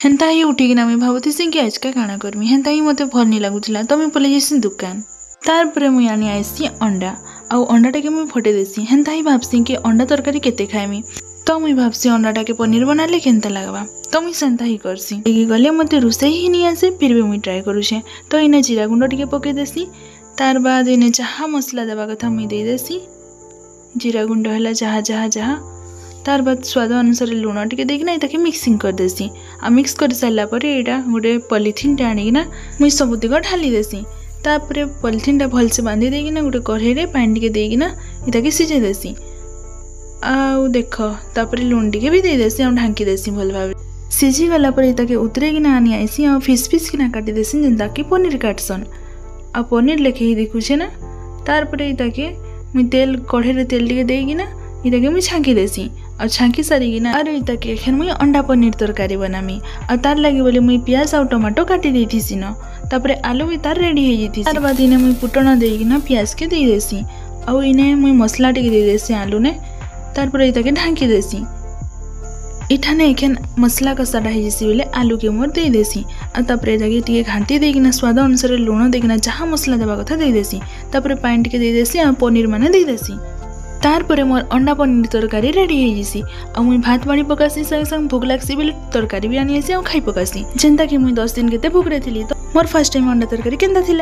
हेन्ता ही उठिकिना मुई भाबुथिसी कि आजका काଣା करमी हेन्ता ही मते भल नहीं लागुथिला तो मुई पले जेसी दुकान तार परे मुई आनी आइसी अंडा आउ अंडाटा के मुई फटे देसी हेन्ता ही भाबसी कि अंडा तरकारी केते खाइमी तो मुई भाबसी अंडाटा के पनीर बनाले केन्ता लागबा तो मुई सेन्ता ही करसी लेकिन गले मते रुसई ही नहीं आसे फिर भी मुई ट्राई करूछे तो इने जीरा गुंड टिके पके देसी तार बाद इने जहा मसला देबा कथा मुई दे देसी जीरा गुंड हला जहा जहा जहा तार बाद स्वाद अनुसार लुण टिके देकिना इताके मिक्सिंग कर देसी आ मिक्स कर सारा पर एटा गोटे पॉलिथिन टे आनिकिना मुई सबुतिक ढाली देसी तापरे पॉलिथिन टा भलसे बांधी देकिना गोटे कढ़ई रे पानी टिके देकिना इताके सिझे देसी आउ देख तापरे लुण टिके भी दे देसी आ ढांकी देसी भल भाबे सिझी गला पर इताके उतरेकिना आनी आइसी आ फिस फिस किना काटी देसी जेंता कि पनीर काटसन आ पनीर लेखे ही देखुछे ना तार परे इताके मुई तेल कढ़ई रे तेल टिके देकिना इताके मुई छांकी देसी और छांकी सारिकिना आरो इताके एखन मुई अंडा पनीर तरकारी बनामी आ तार लागि बोले मुई प्याज और टमाटो काटी देथिसी न तापरे आलू भी तार रेडी हे जेथि तार बाद इने मुई पुटना देकिना प्याज के दे देसी आ इने मुई मसला टिके दे देसी आलू ने तार पर इताके ढांकी देसी इठाने एखन मसला कसाटा हे जेसी बोले आलू के मोर दे देसी आ तापरे इताके टिके घांटी देकिना स्वाद अनुसार लुण देकिना जहा मसला देबा कथा दे देसी तापरे पानी टिके दे देसी आ पनीर माने दे देसी तार परे मोर अंडा पनीर तरकारी रेडी हे जेसी आ मुई भात बाड़ी पकासी संग संग भूख लागसी बेले तरकारी भी आनी आसी आ खाई पकासी जेंता कि मुई 10 दिन केते भूख रे थिली तो मोर फर्स्ट टाइम अंडा तरकारी केंदा थिला।